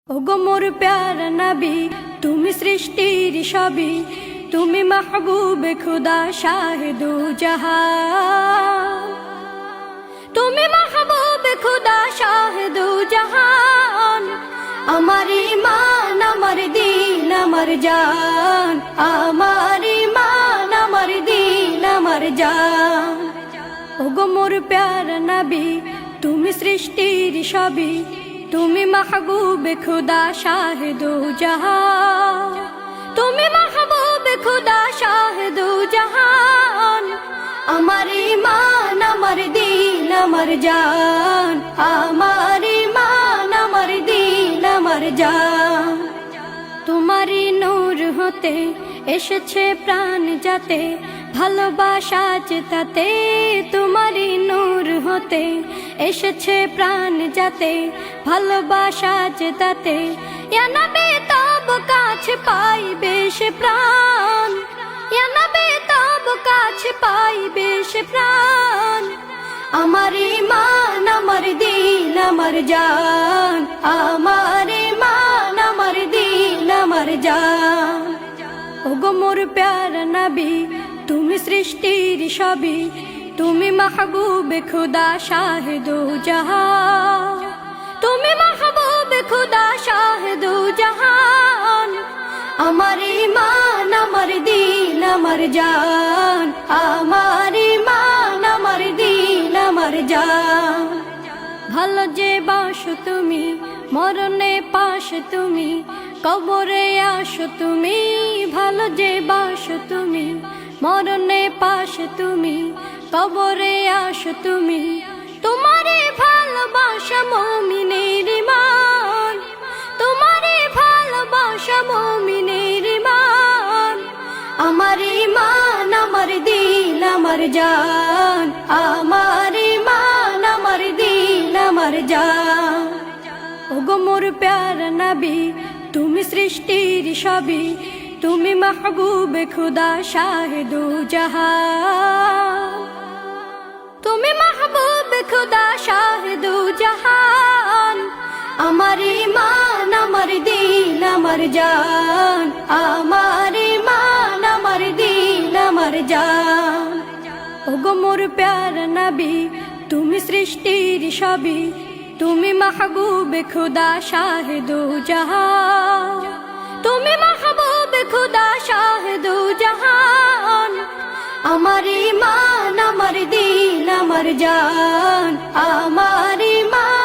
ওগো মোর প্যারা নবী, তুমি সৃষ্টির সবই, তুমি মাহবুবে খুদা শাহিদু জাহান, তুমি মাহবুবে খুদা শাহিদু জাহান। আমার ঈমান, আমার দিন, আমার জান, আমার ঈমান, আমার দিন, আমার জান। ওগো মোর প্যারা নবী, তুমি সৃষ্টির সবই, তুমি মাহবুবে খুদা শাহিদু জাহান, তুমি মাহবুবে খুদা শাহিদু জাহান। আমার ঈমান, আমার দিন, আমার জান, আমার ঈমান, আমার দিন, আমার জান। তোমারই নূর হতে এসেছে প্রাণ যাতে, ভালোবাসা চেতাতে। তোমারই নূর হতে এসেছে প্রাণ যাতে, ভালোবাসা চেতাতে। ইয়া নবী তব কাছে পাইবে সে প্রাণ, ইয়া নবী তব কাছে পাইবে সে প্রাণ। আমার ঈমান, আমার দিন, আমার জান, আমার ঈমান, আমার দিন, আমার জান। ওগো মোর প্যারা নবী, তুমি সৃষ্টির সবই, তুমি মাহবুবে খুদা শাহিদু জাহান, তুমি মাহবুবে খুদা শাহিদু জাহান। আমার ঈমান, আমার দিন, আমার জান, আমার ঈমান, আমার দিন, আমার জান। ভালো যে বাসো তুমি, মরণে পাশে তুমি, কবরে আসো তুমি। ভালো যে বাসো তুমি, মরণে পাশে তুমি, কবরে আসো তুমি। তোমারে ভালোবাসা মুমিনের ঈমান, তোমারে ভালোবাসা মুমিনের ঈমান। আমার ঈমান, আমার দিন, আমার জান, আমার ঈমান, আমার দিন, আমার জান। ওগো মোর প্যারা নবী, তুমি সৃষ্টির সবই, তুমি মাহবুবে খুদা শাহিদু জাহান, তুমি মাহবুবে খুদা শাহিদু জাহান। আমার ঈমান, আমার দিন, আমার জান, আমার ঈমান, আমার দিন, আমার জান। ওগো মোর প্যারা নবী, তুমি সৃষ্টির সবই, তুমি মাহবুবে খুদা শাহিদু জাহান, তুমি মাহবুবে খুদা শাহিদু জাহান। আমার ঈমান, আমার দিন, আমার জান, আমার ঈমান।